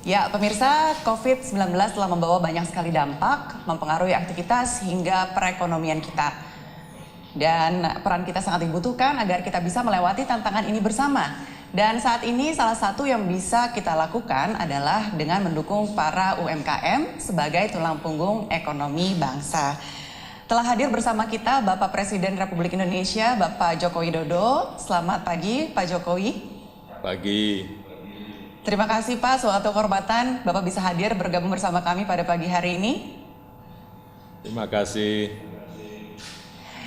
Ya, pemirsa, COVID-19 telah membawa banyak sekali dampak, mempengaruhi aktivitas hingga perekonomian kita. Dan peran kita sangat dibutuhkan agar kita bisa melewati tantangan ini bersama. Dan saat ini salah satu yang bisa kita lakukan adalah dengan mendukung para UMKM sebagai tulang punggung ekonomi bangsa. Telah hadir bersama kita Bapak Presiden Republik Indonesia, Bapak Joko Widodo. Selamat pagi, Pak Jokowi. Pagi. Terima kasih Pak, suatu kehormatan Bapak bisa hadir bergabung bersama kami pada pagi hari ini. Terima kasih.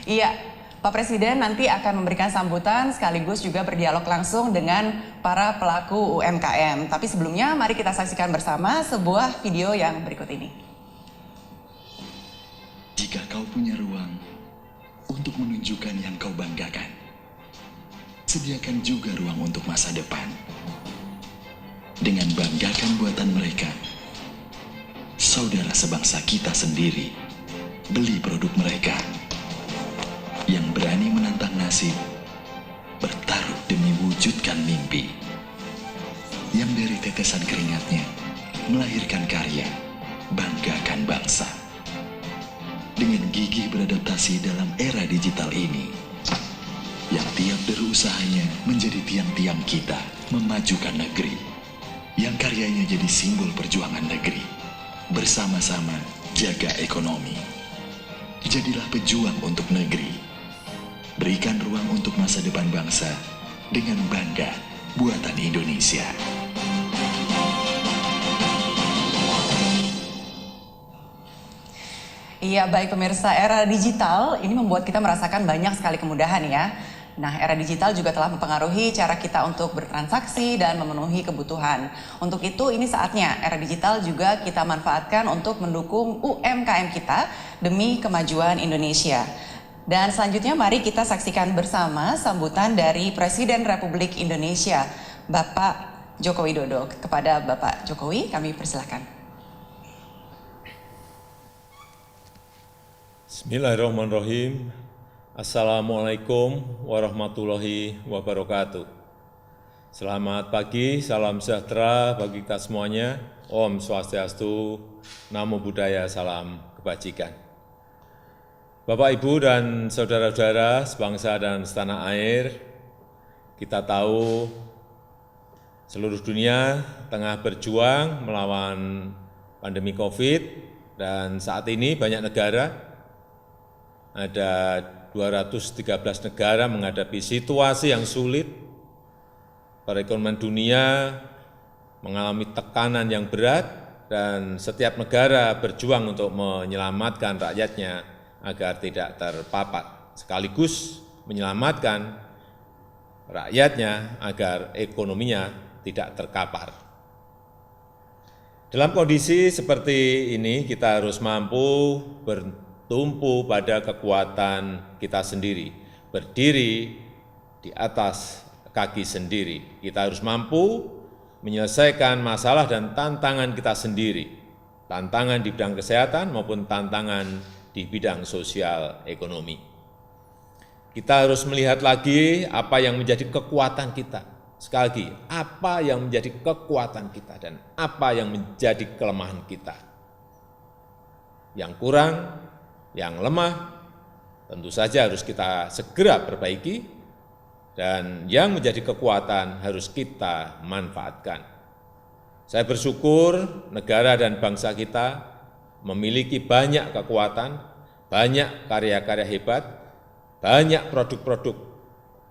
Iya, Pak Presiden nanti akan memberikan sambutan sekaligus juga berdialog langsung dengan para pelaku UMKM. Tapi sebelumnya mari kita saksikan bersama sebuah video yang berikut ini. Jika kau punya ruang untuk menunjukkan yang kau banggakan, sediakan juga ruang untuk masa depan. Dengan banggakan buatan mereka, saudara sebangsa kita sendiri, beli produk mereka. Yang berani menantang nasib, bertaruh demi wujudkan mimpi. Yang dari tetesan keringatnya, melahirkan karya, banggakan bangsa. Dengan gigih beradaptasi dalam era digital ini, yang tiap deru usahanya menjadi tiang-tiang kita memajukan negeri. Yang karyanya jadi simbol perjuangan negeri. Bersama-sama jaga ekonomi. Jadilah pejuang untuk negeri. Berikan ruang untuk masa depan bangsa dengan bangga buatan Indonesia. Iya, baik pemirsa, era digital ini membuat kita merasakan banyak sekali kemudahan ya. Nah, era digital juga telah mempengaruhi cara kita untuk bertransaksi dan memenuhi kebutuhan. Untuk itu, ini saatnya era digital juga kita manfaatkan untuk mendukung UMKM kita demi kemajuan Indonesia. Dan selanjutnya mari kita saksikan bersama sambutan dari Presiden Republik Indonesia, Bapak Joko Widodo. Kepada Bapak Jokowi, kami persilakan. Bismillahirrahmanirrahim. Assalamualaikum warahmatullahi wabarakatuh. Selamat pagi, salam sejahtera bagi kita semuanya. Om Swastiastu, Namo Buddhaya, salam kebajikan. Bapak, Ibu, dan saudara-saudara sebangsa dan setanah air, kita tahu seluruh dunia tengah berjuang melawan pandemi COVID, dan saat ini banyak negara, ada 213 negara menghadapi situasi yang sulit. Perekonomian dunia mengalami tekanan yang berat, dan setiap negara berjuang untuk menyelamatkan rakyatnya agar tidak terpapar, sekaligus menyelamatkan rakyatnya agar ekonominya tidak terkapar. Dalam kondisi seperti ini, kita harus mampu bertumpu pada kekuatan kita sendiri, berdiri di atas kaki sendiri. Kita harus mampu menyelesaikan masalah dan tantangan kita sendiri, tantangan di bidang kesehatan maupun tantangan di bidang sosial ekonomi. Kita harus melihat lagi apa yang menjadi kekuatan kita. Sekali lagi, apa yang menjadi kekuatan kita dan apa yang menjadi kelemahan kita. Yang kurang, yang lemah, tentu saja harus kita segera perbaiki, dan yang menjadi kekuatan harus kita manfaatkan. Saya bersyukur negara dan bangsa kita memiliki banyak kekuatan, banyak karya-karya hebat, banyak produk-produk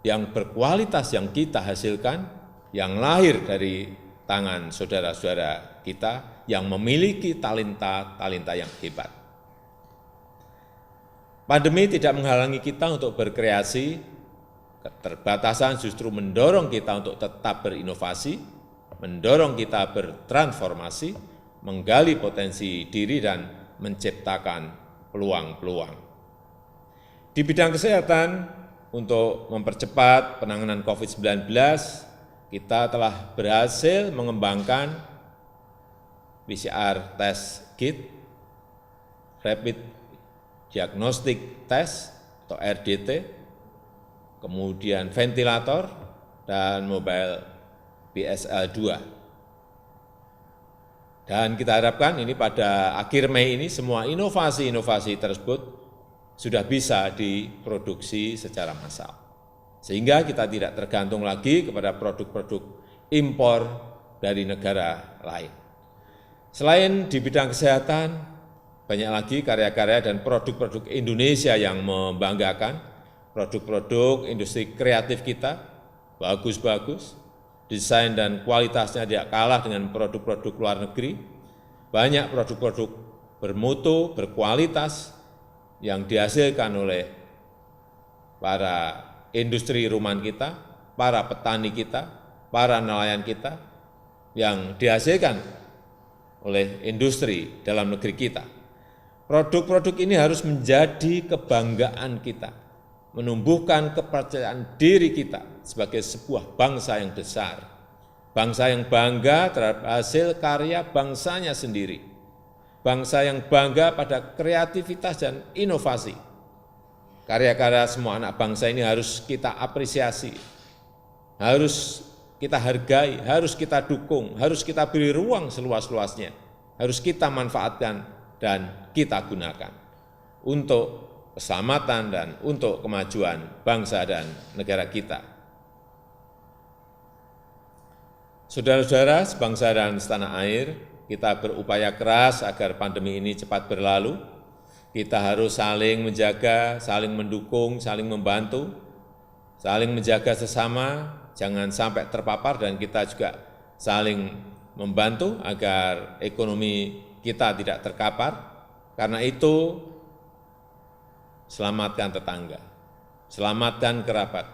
yang berkualitas yang kita hasilkan, yang lahir dari tangan saudara-saudara kita yang memiliki talenta-talenta yang hebat. Pandemi tidak menghalangi kita untuk berkreasi, keterbatasan justru mendorong kita untuk tetap berinovasi, mendorong kita bertransformasi, menggali potensi diri dan menciptakan peluang-peluang. Di bidang kesehatan, untuk mempercepat penanganan COVID-19, kita telah berhasil mengembangkan PCR test kit, Rapid Diagnostic Test atau RDT, kemudian ventilator, dan mobile BSL-2. Dan kita harapkan ini pada akhir Mei ini semua inovasi-inovasi tersebut sudah bisa diproduksi secara massal. Sehingga kita tidak tergantung lagi kepada produk-produk impor dari negara lain. Selain di bidang kesehatan, banyak lagi karya-karya dan produk-produk Indonesia yang membanggakan. Produk-produk industri kreatif kita bagus-bagus, desain dan kualitasnya tidak kalah dengan produk-produk luar negeri. Banyak produk-produk bermutu, berkualitas yang dihasilkan oleh para industri rumahan kita, para petani kita, para nelayan kita, yang dihasilkan oleh industri dalam negeri kita. Produk-produk ini harus menjadi kebanggaan kita, menumbuhkan kepercayaan diri kita sebagai sebuah bangsa yang besar, bangsa yang bangga terhadap hasil karya bangsanya sendiri, bangsa yang bangga pada kreativitas dan inovasi. Karya-karya semua anak bangsa ini harus kita apresiasi, harus kita hargai, harus kita dukung, harus kita beri ruang seluas-luasnya, harus kita manfaatkan dan kita gunakan untuk keselamatan dan untuk kemajuan bangsa dan negara kita. Saudara-saudara sebangsa dan setanah air, kita berupaya keras agar pandemi ini cepat berlalu. Kita harus saling menjaga, saling mendukung, saling membantu, saling menjaga sesama, jangan sampai terpapar, dan kita juga saling membantu agar ekonomi kita tidak terkapar. Karena itu, selamatkan tetangga, selamatkan kerabat,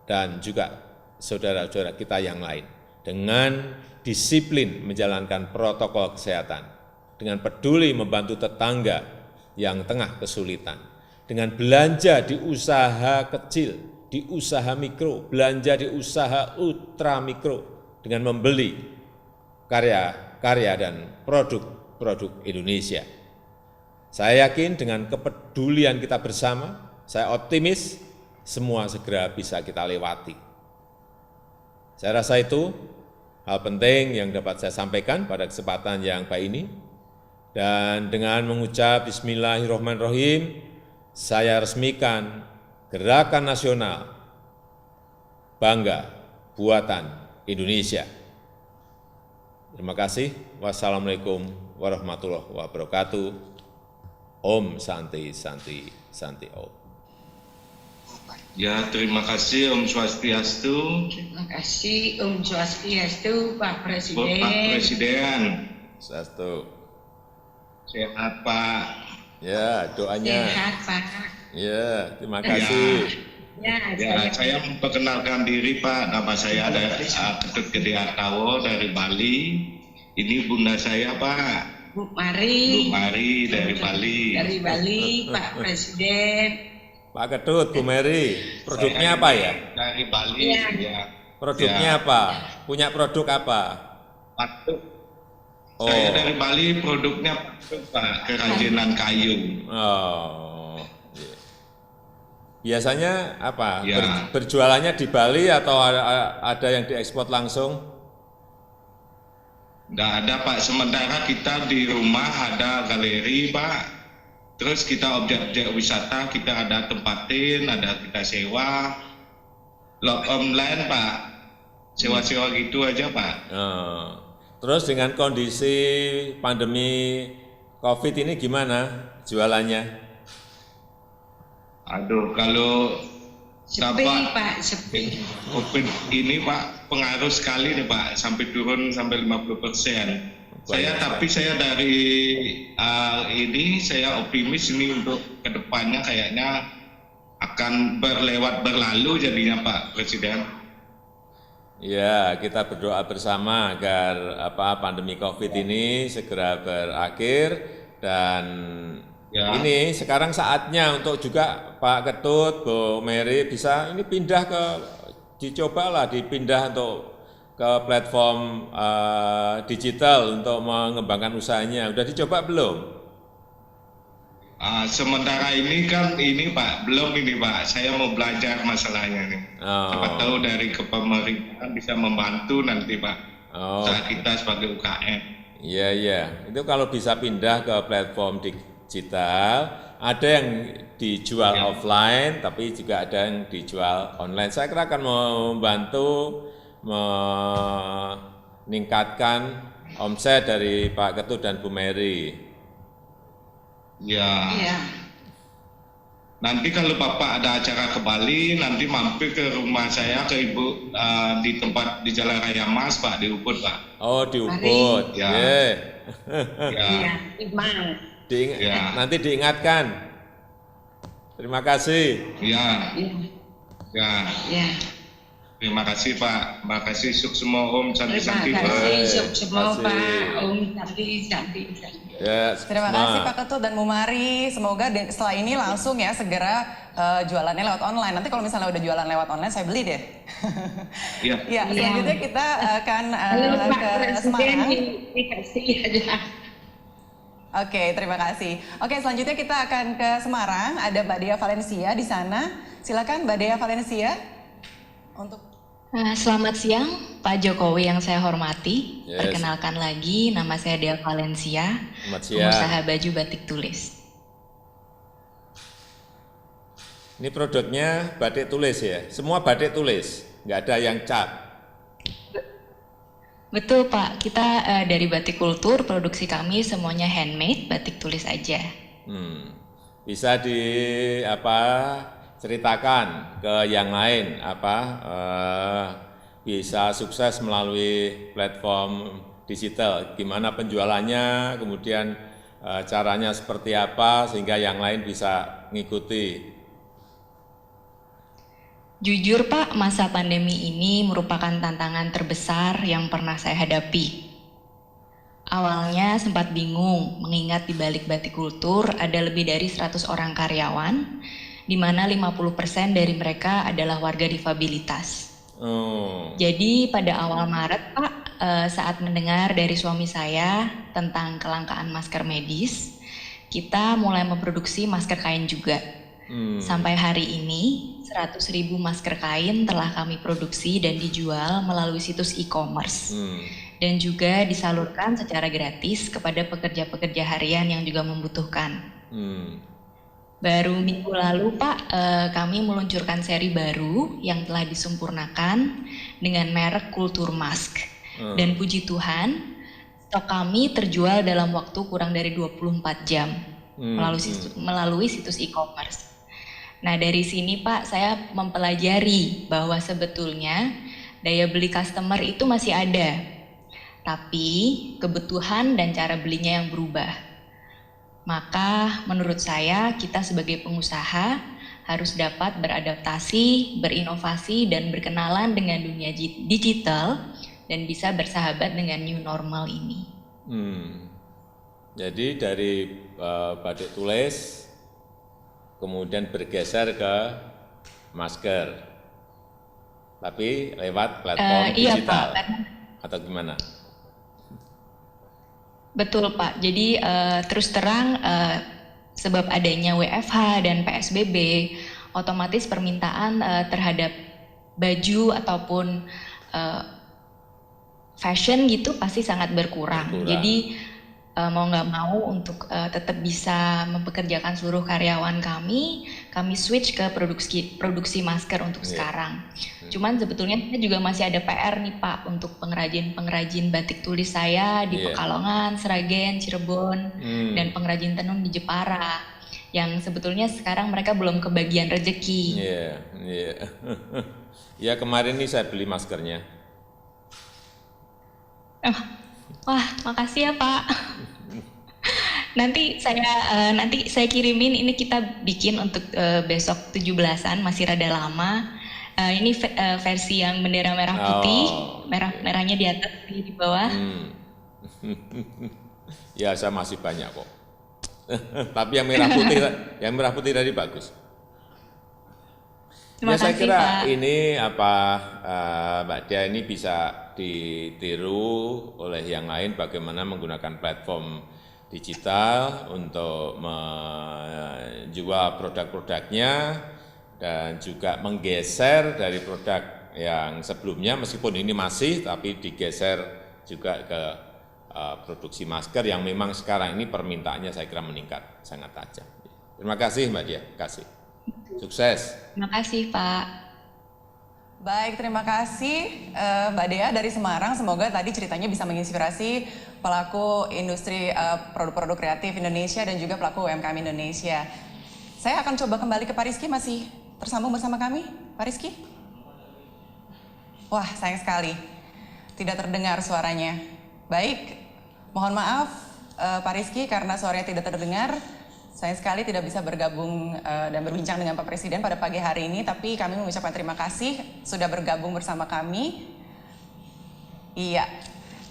dan juga saudara-saudara kita yang lain. Dengan disiplin menjalankan protokol kesehatan, dengan peduli membantu tetangga yang tengah kesulitan, dengan belanja di usaha kecil, di usaha mikro, belanja di usaha ultra mikro, dengan membeli karya-karya dan produk-produk Indonesia. Saya yakin dengan kepedulian kita bersama, saya optimis semua segera bisa kita lewati. Saya rasa itu hal penting yang dapat saya sampaikan pada kesempatan yang baik ini. Dan dengan mengucap Bismillahirrahmanirrahim, saya resmikan Gerakan Nasional Bangga Buatan Indonesia. Terima kasih. Wassalamualaikum warahmatullahi wabarakatuh. Om Santi Santi Santi Om. Ya, terima kasih Om Swastiastu. Terima kasih Om Swastiastu, Pak Presiden. Pak Presiden. Swastiastu. Sehat Pak. Ya, doanya. Sehat Pak. Ya, terima kasih. Ya, Saya memperkenalkan diri Pak. Nama saya ada Ketut Gede Atawo dari Bali. Ini bunda saya Pak. Bu Mari. Bu Mari dari Bali. Dari Bali, Pak Presiden. Pak Ketut, Bu Mary, produknya apa ya? Dari Bali. Ya. Ya. Produknya apa? Punya produk apa? Patuk. Oh. Saya dari Bali, produknya patuk Pak, kerajinan kayu. Oh. Iya. Biasanya apa? Ya. Berjualannya di Bali atau ada yang diekspor langsung? Nggak ada Pak, sementara kita di rumah ada galeri Pak. Terus kita objek-objek wisata, kita ada tempatin, ada kita sewa. Log online Pak, sewa-sewa gitu aja Pak. Oh. Terus dengan kondisi pandemi COVID ini gimana jualannya? Aduh, kalau Sepi Pak, sepi. COVID ini Pak, pengaruh sekali nih Pak, sampai turun sampai 50%. Tapi saya dari ini saya optimis ini untuk kedepannya kayaknya akan berlalu jadinya Pak Presiden. Ya, kita berdoa bersama agar pandemi COVID ini segera berakhir dan ya. Ini sekarang saatnya untuk juga Pak Ketut, Bu Mary bisa ini pindah dicobalah dipindah untuk ke platform digital untuk mengembangkan usahanya. Udah dicoba belum? Sementara ini kan Pak, belum ini Pak. Saya mau belajar masalahnya nih. Siapa tahu dari kepemerintahan bisa membantu nanti Pak. Saat kita sebagai UKM. Iya, iya. Itu kalau bisa pindah ke platform digital, ada yang dijual offline, tapi juga ada yang dijual online. Saya kira akan membantu meningkatkan omset dari Pak Ketut dan Bu Mary. Ya. Iya. Nanti kalau Bapak ada acara ke Bali, nanti mampir ke rumah saya ke Ibu di tempat di Jalan Raya Mas, Pak, di Ubud, Pak. Oh, di Ubud. Ya. Yeah. Ya. Iya, Iman. Ya. Nanti diingatkan. Terima kasih. Ya. Iya. Ya. Iya. Terima kasih, Pak. Terima kasih semua Om Terima Santi-Santi, Pak. kasih semua kasih. Pak. Om Santi. Ya, Terima kasih Pak Ketut dan Bu Mari. Semoga setelah ini langsung ya segera jualannya lewat online. Nanti kalau misalnya udah jualan lewat online, saya beli deh. Iya. Ya, selanjutnya kita akan Halo Pak ke Presiden, Semarang. dikasih aja. Oke, terima kasih. Oke, selanjutnya kita akan ke Semarang. Ada Mbak Dea Valencia di sana. Silakan Mbak Dea Valencia untuk. Selamat siang Pak Jokowi yang saya hormati. Yes. Perkenalkan lagi, nama saya Dea Valencia, Selamat siang. pengusaha baju batik tulis. Ini produknya batik tulis ya, semua batik tulis, nggak ada yang cat. Betul Pak, kita dari Batik Kultur, produksi kami semuanya handmade, batik tulis aja. Bisa ceritakan ke yang lain bisa sukses melalui platform digital, gimana penjualannya, kemudian caranya seperti apa sehingga yang lain bisa ngikuti. Jujur Pak, masa pandemi ini merupakan tantangan terbesar yang pernah saya hadapi. Awalnya sempat bingung mengingat di balik Batik Kultur ada lebih dari 100 orang karyawan, di mana 50% dari mereka adalah warga difabilitas. Jadi pada awal Maret Pak, saat mendengar dari suami saya tentang kelangkaan masker medis, kita mulai memproduksi masker kain juga. Sampai hari ini 100.000 masker kain telah kami produksi dan dijual melalui situs e-commerce. Dan juga disalurkan secara gratis kepada pekerja-pekerja harian yang juga membutuhkan. Baru minggu lalu Pak, kami meluncurkan seri baru yang telah disempurnakan dengan merek Kultur Mask. Dan puji Tuhan, stok kami terjual dalam waktu kurang dari 24 jam melalui situs e-commerce. Nah dari sini Pak, saya mempelajari bahwa sebetulnya daya beli customer itu masih ada. Tapi kebutuhan dan cara belinya yang berubah. Maka menurut saya kita sebagai pengusaha harus dapat beradaptasi, berinovasi dan berkenalan dengan dunia digital dan bisa bersahabat dengan new normal ini. Jadi dari batik tulis kemudian bergeser ke masker, tapi lewat platform Iya digital Pak. atau gimana? Betul Pak, jadi terus terang sebab adanya WFH dan PSBB, otomatis permintaan terhadap baju ataupun fashion gitu pasti sangat berkurang. Jadi mau nggak mau untuk tetap bisa mempekerjakan seluruh karyawan kami switch ke produksi masker untuk sekarang. Cuman sebetulnya kita juga masih ada PR nih Pak untuk pengrajin batik tulis saya di Pekalongan, Sragen, Cirebon, dan pengrajin tenun di Jepara yang sebetulnya sekarang mereka belum kebagian rezeki. Ya kemarin nih saya beli maskernya. Wah, makasih ya Pak. Nanti saya kirimin, ini kita bikin untuk besok 17-an, masih rada lama. Ini versi yang bendera merah putih, merahnya di atas, di bawah. Ya saya masih banyak kok. Tapi yang merah putih tadi bagus. Terima saya kasih, kira Pak. ini Mbak Dia ini bisa ditiru oleh yang lain bagaimana menggunakan platform digital untuk menjual produk-produknya dan juga menggeser dari produk yang sebelumnya, meskipun ini masih tapi digeser juga ke produksi masker yang memang sekarang ini permintaannya saya kira meningkat sangat tajam. Terima kasih Mbak Dia, kasih. Sukses. Terima kasih Pak. Baik, terima kasih Mbak Dea dari Semarang. Semoga tadi ceritanya bisa menginspirasi pelaku industri produk-produk kreatif Indonesia dan juga pelaku UMKM Indonesia. Saya akan coba kembali ke Pak Rizky, masih tersambung bersama kami, Pak Rizky? Wah, sayang sekali, tidak terdengar suaranya. Baik, mohon maaf Pak Rizky karena suaranya tidak terdengar. Sayang sekali tidak bisa bergabung dan berbincang dengan Pak Presiden pada pagi hari ini, tapi kami mengucapkan terima kasih sudah bergabung bersama kami. Iya,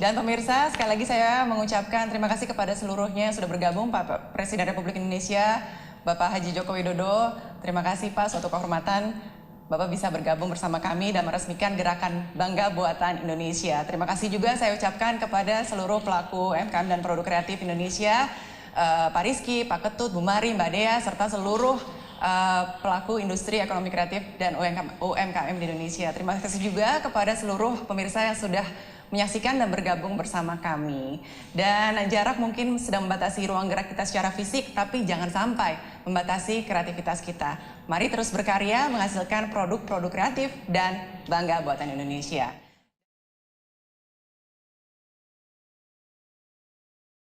dan pemirsa sekali lagi saya mengucapkan terima kasih kepada seluruhnya yang sudah bergabung, Pak Presiden Republik Indonesia, Bapak Haji Joko Widodo. Terima kasih Pak, suatu kehormatan Bapak bisa bergabung bersama kami dan meresmikan gerakan Bangga Buatan Indonesia. Terima kasih juga saya ucapkan kepada seluruh pelaku UMKM dan produk kreatif Indonesia, Pak Rizky, Pak Ketut, Bu Mari, Mbak Dea, serta seluruh pelaku industri ekonomi kreatif dan UMKM di Indonesia. Terima kasih juga kepada seluruh pemirsa yang sudah menyaksikan dan bergabung bersama kami. Dan jarak mungkin sedang membatasi ruang gerak kita secara fisik, tapi jangan sampai membatasi kreativitas kita. Mari terus berkarya, menghasilkan produk-produk kreatif dan bangga buatan Indonesia.